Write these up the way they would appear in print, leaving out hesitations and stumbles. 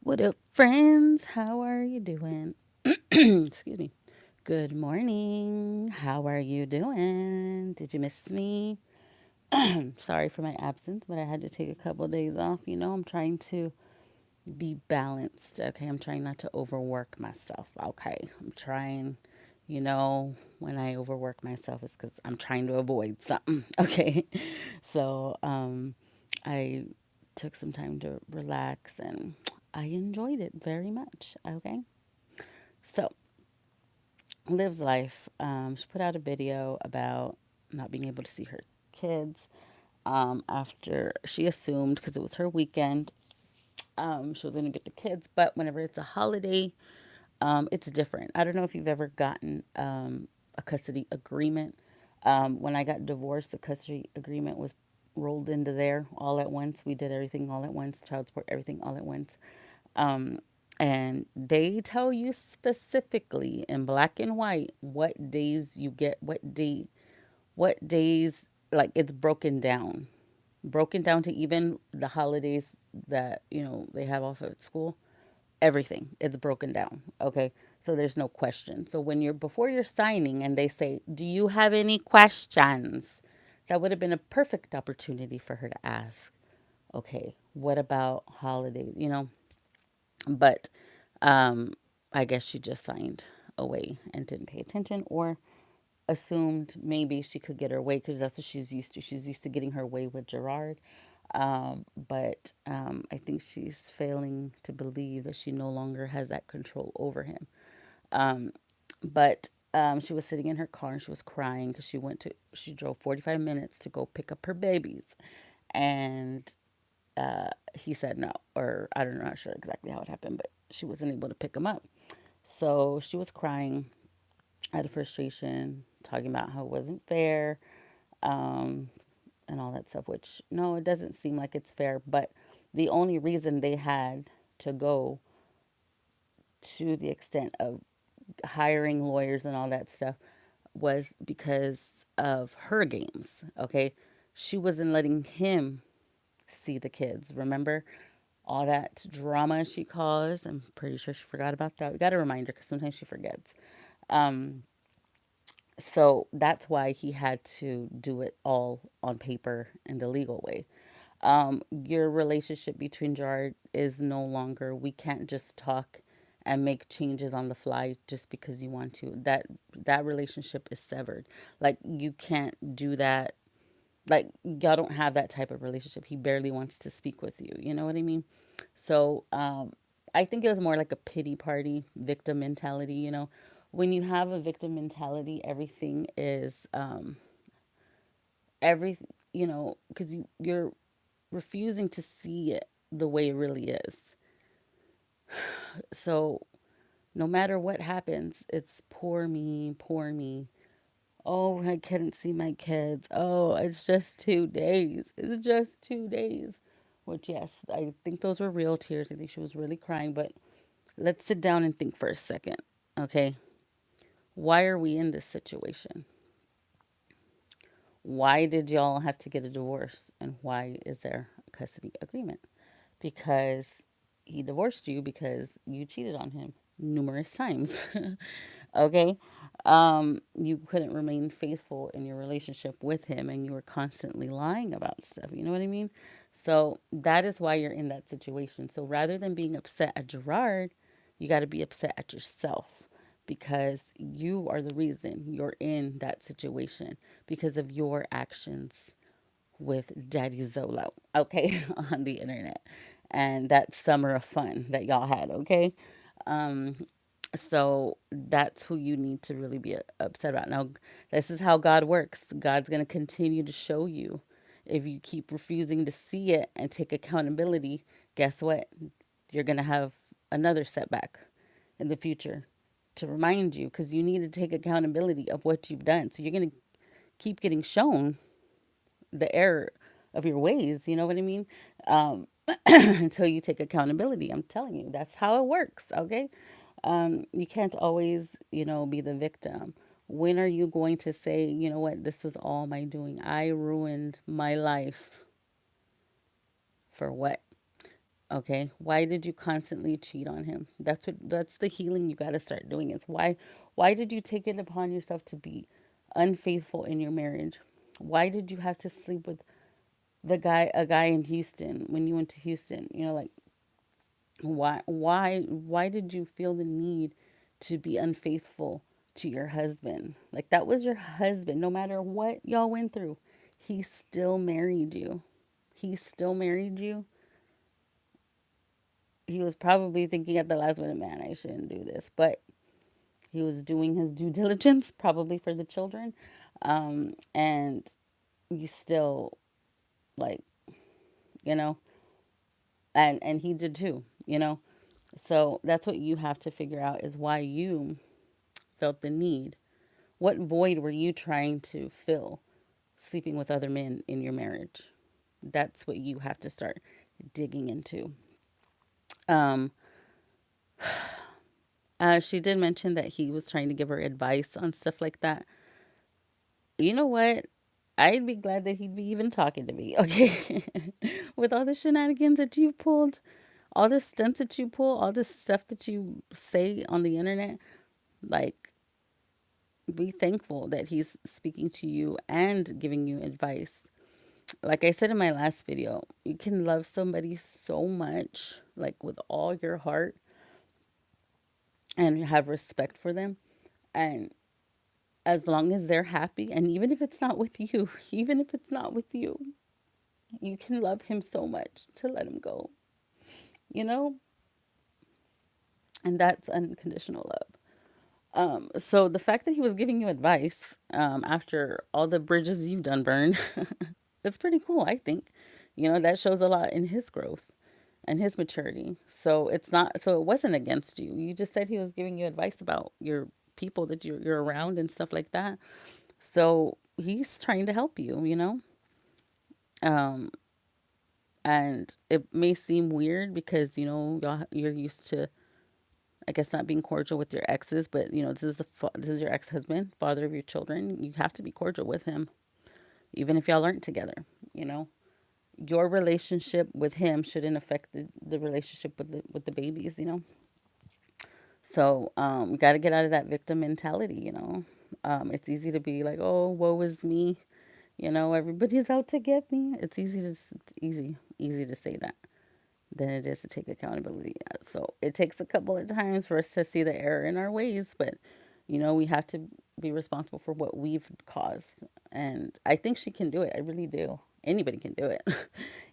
What up, friends? How are you doing? Excuse me. Good morning. How are you doing? Did you miss me? Sorry for my absence, but I had to take a couple of days off. I'm trying to be balanced. Okay, I'm trying not to overwork myself. Okay, I'm trying. When I overwork myself, it's because I'm trying to avoid something. Okay, so I took some time to relax and I enjoyed it very much. Okay, so Liv's life. She put out a video about not being able to see her kids after she assumed because it was her weekend she was going to get the kids, but whenever it's a holiday, it's different. I don't know if you've ever gotten a custody agreement. When I got divorced, the custody agreement was rolled into there all at once. We did everything all at once, child support, everything all at once. Um, and they tell you specifically in black and white what days you get, what days, like it's broken down to even the holidays that they have off at school. Everything it's broken down. Okay, so there's no question. So when you're before you're signing and they say, do you have any questions, that would have been a perfect opportunity for her to ask, okay, what about holidays, but I guess she just signed away and didn't pay attention, or assumed maybe she could get her way because that's what she's used to. She's used to getting her way with Gerard. But I think she's failing to believe that she no longer has that control over him. But she was sitting in her car and she was crying because she drove 45 minutes to go pick up her babies. And he said no, or I don't know, not sure exactly how it happened, but she wasn't able to pick him up. So she was crying out of frustration, talking about how it wasn't fair, um, and all that stuff, which, no, it doesn't seem like it's fair. But the only reason they had to go to the extent of hiring lawyers and all that stuff was because of her games. Okay. She wasn't letting him see the kids. Remember all that drama she caused? I'm pretty sure she forgot about that. We got to remind her because sometimes she forgets. Um, so that's why he had to do it all on paper in the legal way. Your relationship between Gerard is no longer, we can't just talk and make changes on the fly just because you want to. That relationship is severed. Like you can't do that. Like y'all don't have that type of relationship. He barely wants to speak with you. You know what I mean? So I think it was more like a pity party, victim mentality. When you have a victim mentality, everything is every because you're refusing to see it the way it really is. So no matter what happens, it's poor me, poor me. Oh, I couldn't see my kids. Oh, it's just 2 days. It's just 2 days. Which, yes, I think those were real tears. I think she was really crying. But let's sit down and think for a second. Okay. Why are we in this situation? Why did y'all have to get a divorce? And why is there a custody agreement? Because he divorced you because you cheated on him numerous times. Okay. You couldn't remain faithful in your relationship with him and you were constantly lying about stuff. You know what I mean? So that is why you're in that situation. So rather than being upset at Gerard, you got to be upset at yourself because you are the reason you're in that situation because of your actions with Daddy Zolo, okay, on the internet. And that summer of fun that y'all had, okay? Um, so that's who you need to really be upset about. Now, this is how God works. God's going to continue to show you. If you keep refusing to see it and take accountability, guess what? You're going to have another setback in the future to remind you because you need to take accountability of what you've done. So you're going to keep getting shown the error of your ways. You know what I mean? Until you take accountability. I'm telling you, that's how it works. Okay. You can't always, be the victim. When are you going to say, you know what, this was all my doing? I ruined my life for what? Okay? Why did you constantly cheat on him? That's the healing you got to start doing. Is why did you take it upon yourself to be unfaithful in your marriage? Why did you have to sleep with a guy in Houston when you went to Houston? Like, why did you feel the need to be unfaithful to your husband? Like, that was your husband. No matter what y'all went through, he still married you. He still married you. He was probably thinking at the last minute, man, I shouldn't do this, but he was doing his due diligence, probably for the children. And you still, like, you know and he did too. So that's what you have to figure out, is why you felt the need. What void were you trying to fill sleeping with other men in your marriage? That's what you have to start digging into. um she did mention that he was trying to give her advice on stuff like that. You know what? I'd be glad that he'd be even talking to me, okay? With all the shenanigans that you've pulled, all the stunts that you pull, all the stuff that you say on the internet, like, be thankful that he's speaking to you and giving you advice. Like I said in my last video, you can love somebody so much, like with all your heart, and have respect for them. And as long as they're happy, and even if it's not with you, even if it's not with you, you can love him so much to let him go, you know? And that's unconditional love. So the fact that he was giving you advice after all the bridges you've done burned, it's pretty cool, I think. That shows a lot in his growth and his maturity. So it wasn't against you. You just said he was giving you advice about your people that you're around and stuff like that. So he's trying to help you. Um, and it may seem weird because you're used to, I guess, not being cordial with your exes, but this is your ex husband, father of your children. You have to be cordial with him, even if y'all aren't together. You know, your relationship with him shouldn't affect the relationship with the babies. So you got to get out of that victim mentality. It's easy to be like, oh, woe is me. Everybody's out to get me. It's easy to say that than it is to take accountability. So it takes a couple of times for us to see the error in our ways, but we have to be responsible for what we've caused. And I think she can do it. I really do. Anybody can do it.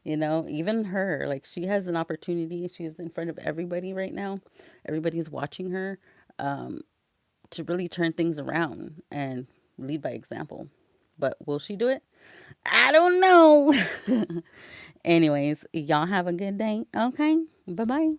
Even her, like, she has an opportunity. She's in front of everybody right now. Everybody's watching her, to really turn things around and lead by example. But will she do it? I don't know. Anyways, y'all have a good day. Okay. Bye bye.